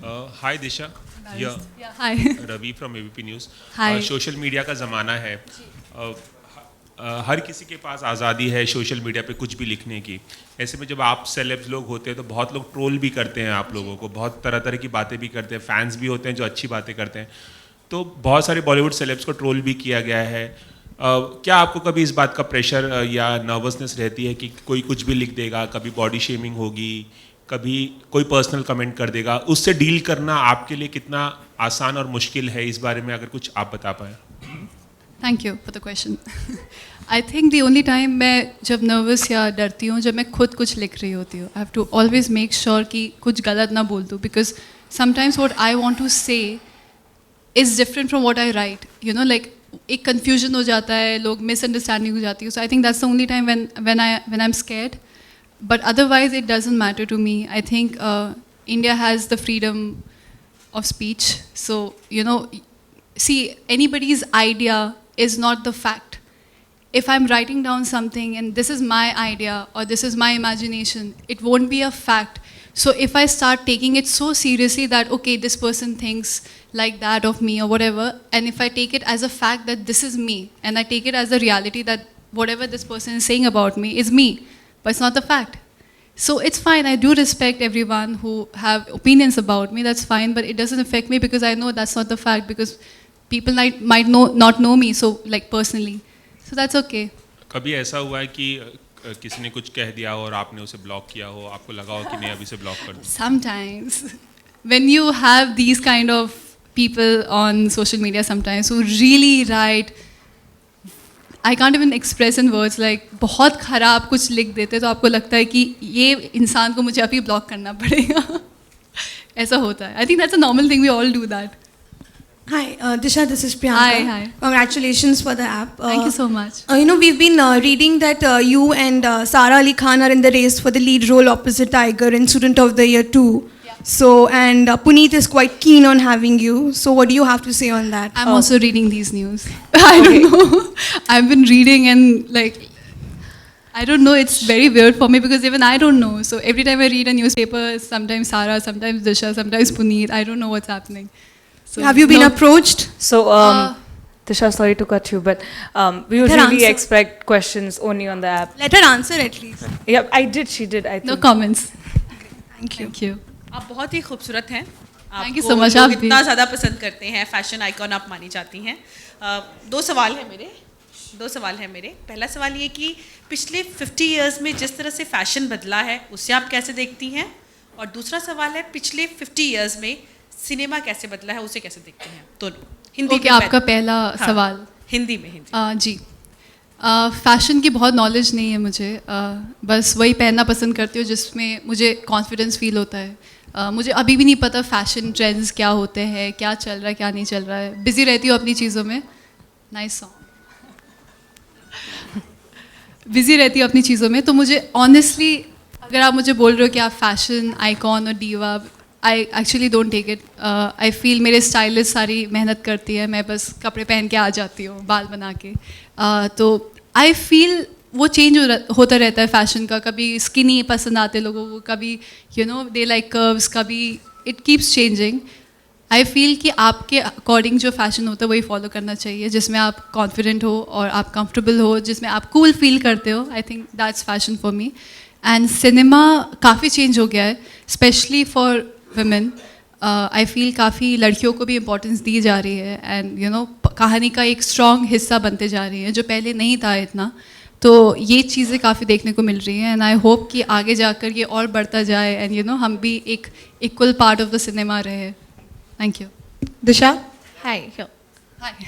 Hi Disha, yeah hi. Ravi from ABP news. Hi. Social media का ज़माना है। हर किसी के पास आज़ादी है सोशल मीडिया पे कुछ भी लिखने की। ऐसे में जब आप सेलेब्स लोग होते हैं तो बहुत लोग ट्रोल भी करते हैं आप लोगों को, बहुत तरह तरह की बातें भी करते हैं, फैंस भी होते हैं जो अच्छी बातें करते हैं। तो बहुत सारे बॉलीवुड सेलेब्स को ट्रोल भी किया गया है। क्या आपको कभी इस बात का प्रेशर या नर्वसनेस रहती है कि कोई कुछ भी लिख देगा, कभी बॉडी शेमिंग होगी, कभी कोई पर्सनल कमेंट कर देगा, उससे डील करना आपके लिए कितना आसान और मुश्किल है? इस बारे में अगर कुछ आप बता पाए। Thank you for the question. I think the only time मैं जब नर्वस या डरती हूँ जब मैं खुद कुछ लिख रही होती हूँ। I have to always make sure कि कुछ गलत ना बोल दूँ, because sometimes what I want to say is different from what I write. You know, like एक कन्फ्यूजन हो जाता है, लोग मिसअंडरस्टैंडिंग हो जाती है। So I think that's the only time when I am scared, but otherwise it doesn't matter to me. I think India has the freedom of speech, so you know, see, anybody's idea is not the fact. If I'm writing down something and this is my idea or this is my imagination, it won't be a fact. So if I start taking it so seriously that okay, this person thinks like that of me or whatever, and if I take it as a fact that this is me and I take it as a reality that whatever this person is saying about me is me, but it's not the fact. So it's fine. I do respect everyone who have opinions about me. That's fine, but it doesn't affect me because I know that's not the fact. Because people might not know me so like personally. So that's okay. कभी ऐसा हुआ है कि किसी ने कुछ कह दिया हो और आपने उसे ब्लॉक किया हो, आपको लगा हो कि नहीं अभी से ब्लॉक कर दूं? Sometimes, when you have these kind of people on social media, sometimes who really write, I can't even express in words, like बहुत ख़राब कुछ लिख देते तो आपको लगता है कि ये इंसान को मुझे अभी ब्लॉक करना पड़ेगा। ऐसा होता है। I think that's a normal thing. We all do that. Hi, Disha, this is Priyanka. Hi. Congratulations for the app. Thank you so much. You know, we've been reading that you and Sara Ali Khan are in the race for the lead role opposite Tiger in Student of the Year 2. So, and Puneet is quite keen on having you. So, what do you have to say on that? I'm also reading these news. I don't know. I've been reading and like, I don't know. It's very weird for me because even I don't know. So every time I read a newspaper, sometimes Sara, sometimes Disha, sometimes Puneet, I don't know what's happening. So have you been approached? So, Disha, sorry to cut you, but we usually expect questions only on the app. Let her answer at least. Yeah, I did. She did. I think. No comments. Thank you. Thank you. आप बहुत ही खूबसूरत हैं। Thank you so much. लोग आप भी। इतना ज़्यादा पसंद करते हैं, फैशन आइकॉन आप मानी जाती हैं। दो सवाल हैं मेरे। पहला सवाल ये कि पिछले 50 इयर्स में जिस तरह से फैशन बदला है उसे आप कैसे देखती हैं, और दूसरा सवाल है पिछले 50 इयर्स में सिनेमा कैसे बदला है उसे कैसे देखती हैं? दोनों हिंदी Okay, में। आपका पहला सवाल। हिंदी में। जी, फ़ैशन की बहुत नॉलेज नहीं है मुझे। बस वही पहनना पसंद करती हूँ जिसमें मुझे कॉन्फिडेंस फील होता है। मुझे अभी भी नहीं पता फैशन ट्रेंड्स क्या होते हैं, क्या चल रहा है, क्या नहीं चल रहा है। बिज़ी रहती हूँ अपनी चीज़ों में। Nice song. बिज़ी रहती हूँ अपनी चीज़ों में, तो मुझे ऑनेस्टली अगर आप मुझे बोल रहे हो कि आप फैशन आइकॉन और diva, I actually don't take it. I feel मेरे स्टाइलिस्ट सारी मेहनत करती है, मैं बस कपड़े पहन के आ जाती हूँ बाल बना के। तो आई फील वो चेंज होता रहता है फैशन का। कभी स्किनी पसंद आते लोगों को, कभी you know they like curves, कभी it keeps changing. I feel कि आपके अकॉर्डिंग जो फैशन होता है वही फॉलो करना चाहिए, जिसमें आप कॉन्फिडेंट हो और आप कंफर्टेबल हो, जिसमें आप कूल फील करते हो। आई think that's fashion for me. And cinema काफ़ी चेंज हो गया है, specially for women. I feel काफ़ी लड़कियों को भी इम्पोर्टेंस दी जा रही है एंड यू नो कहानी का एक स्ट्रॉन्ग हिस्सा बनते जा रही है, जो पहले नहीं था इतना। तो ये चीज़ें काफ़ी देखने को मिल रही हैं एंड आई होप कि आगे जाकर ये और बढ़ता जाए एंड यू नो हम भी एक equal part of the cinema रहे। Thank you. Disha? Hi, here.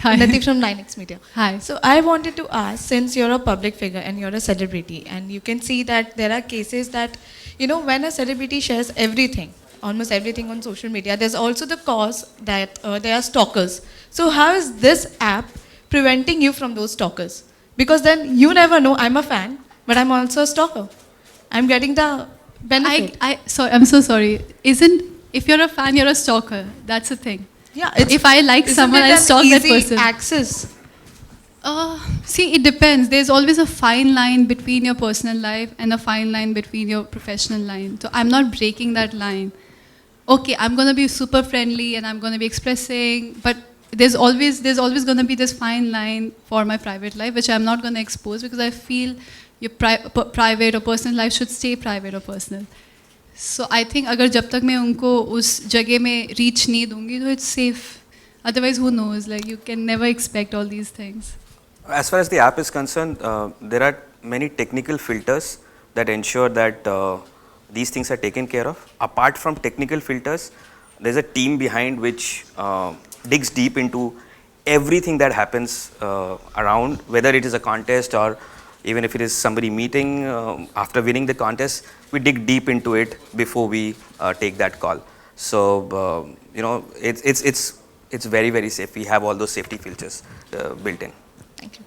Hi. Nati from 9X Media. Hi. So I wanted to ask, since you're a public figure and you're a celebrity, and you can see that there are cases that, you know, when a celebrity shares everything, almost everything on social media, there's also the cause that there are stalkers. So how is this app preventing you from those stalkers? Because then you never know, I'm a fan, but I'm also a stalker. I'm getting the benefit. I'm so sorry. If you're a fan, you're a stalker. That's the thing. Yeah. If I like isn't someone, it I'll an stalk that easy person. access? See, it depends. There's always a fine line between your personal life and a fine line between your professional line. So I'm not breaking that line. okay, I'm gonna be super friendly and I'm gonna be expressing, but there's always gonna be this fine line for my private life, which I'm not gonna expose because I feel your private or personal life should stay private or personal. So I think अगर जब तक मैं उनको उस जगह में reach नहीं दूँगी तो it's safe. Otherwise, who knows? Like you can never expect all these things. As far as the app is concerned, there are many technical filters that ensure that these things are taken care of. Apart from technical filters, there's a team behind which digs deep into everything that happens around, whether it is a contest or even if it is somebody meeting after winning the contest, we dig deep into it before we take that call. So it's very, very safe. We have all those safety features built in. Thank you.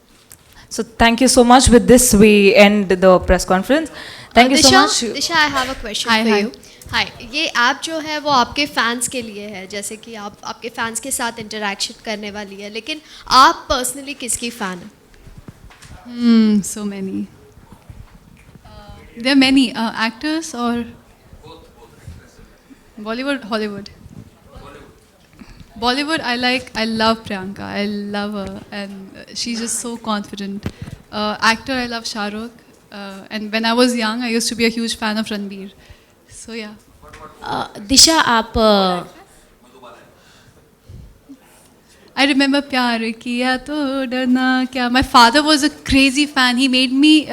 So thank you so much. With this, we end the press conference. Thank you so much. Disha, I have a question Hi, for hi. you. Hi, ये app जो है वो आपके fans के लिए है, जैसे कि आप आपके फैंस के साथ इंटरेक्शन करने वाली है, लेकिन आप पर्सनली किसकी फ़ैन हैं? So many. There are many actors or Bollywood, Hollywood. Bollywood, I love Priyanka. I love her, and she's just so confident. Actor, I love Shah Rukh. And when I was young, I used to be a huge fan of Ranbir. So yeah. दिशा, आप I remember प्यार किया तो डरना क्या. My father was a crazy fan. He made me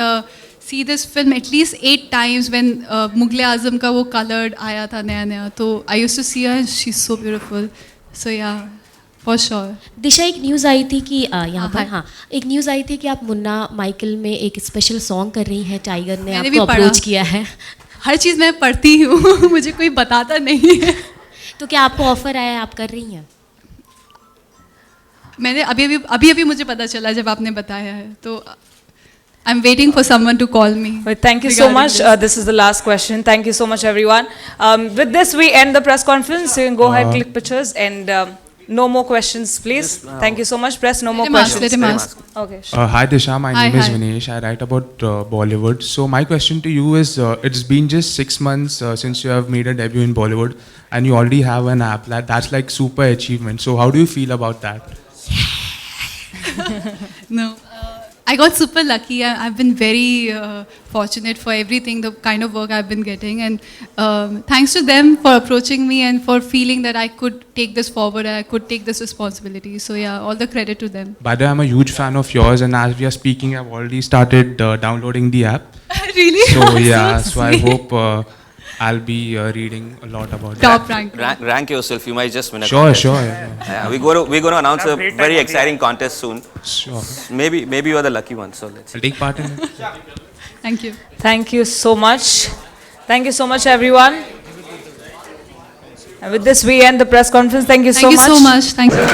see this film at least 8 times when Mughal-e-Azam का वो colored आया था नया. तो I used to see her and she's so beautiful. So yeah, for sure. दिशा, एक news आई थी कि यहाँ पर एक न्यूज़ आई थी कि आप मुन्ना माइकल में एक स्पेशल सॉन्ग कर रही हैं, टाइगर ने मैंने भी आपको पढ़ा. अप्रोच किया है. हर चीज़ मैं पढ़ती हूँ. मुझे कोई बताता नहीं है. तो क्या आपको ऑफर आया, आप कर रही हैं? मैंने अभी मुझे पता चला जब आपने बताया है. तो I'm waiting for someone to call me. Well, thank you so regarding much. this. This is the last question. Thank you so much, everyone. With this, we end the press conference. You can go ahead, click pictures, and no more questions, please. Thank you so much. Press no more Let questions. him ask. Okay. Sure. Hi Disha, my Hi, name is hi. Vinesh. I write about Bollywood. So my question to you is, it's been just 6 months since you have made a debut in Bollywood, and you already have an app. That's like super achievement. So how do you feel about that? No. I got super lucky. I've been very fortunate for everything, the kind of work I've been getting. And thanks to them for approaching me and for feeling that I could take this forward, I could take this responsibility. So yeah, all the credit to them. By the way, I'm a huge fan of yours, and as we are speaking, I've already started downloading the app. Really? So yeah, So so I sweet. hope I'll be reading a lot about Top that. rank. Rank yourself. You might just win a Sure, contest. sure. Yeah. Yeah, we're going to announce a very exciting contest soon. Sure. Maybe you are the lucky one. So let's see. I'll take part in it. Thank you. Thank you so much. Thank you so much, everyone. And with this, we end the press conference. Thank you so Thank much. you so much. Thank you.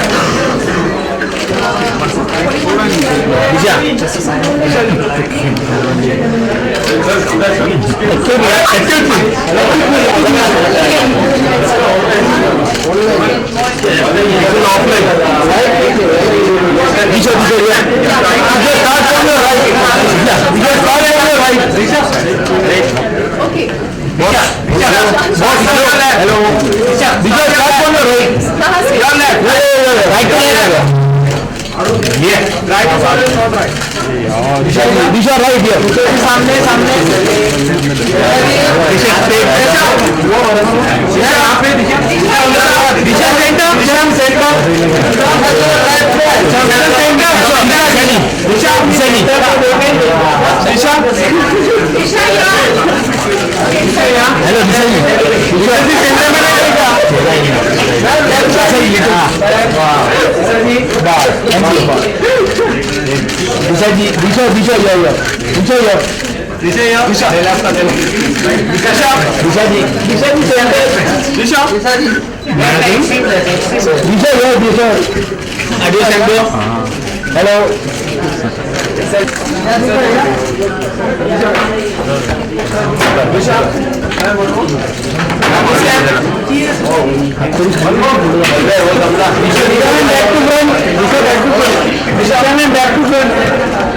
Back to front.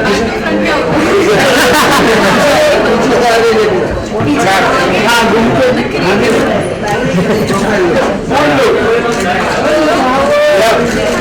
Yeah.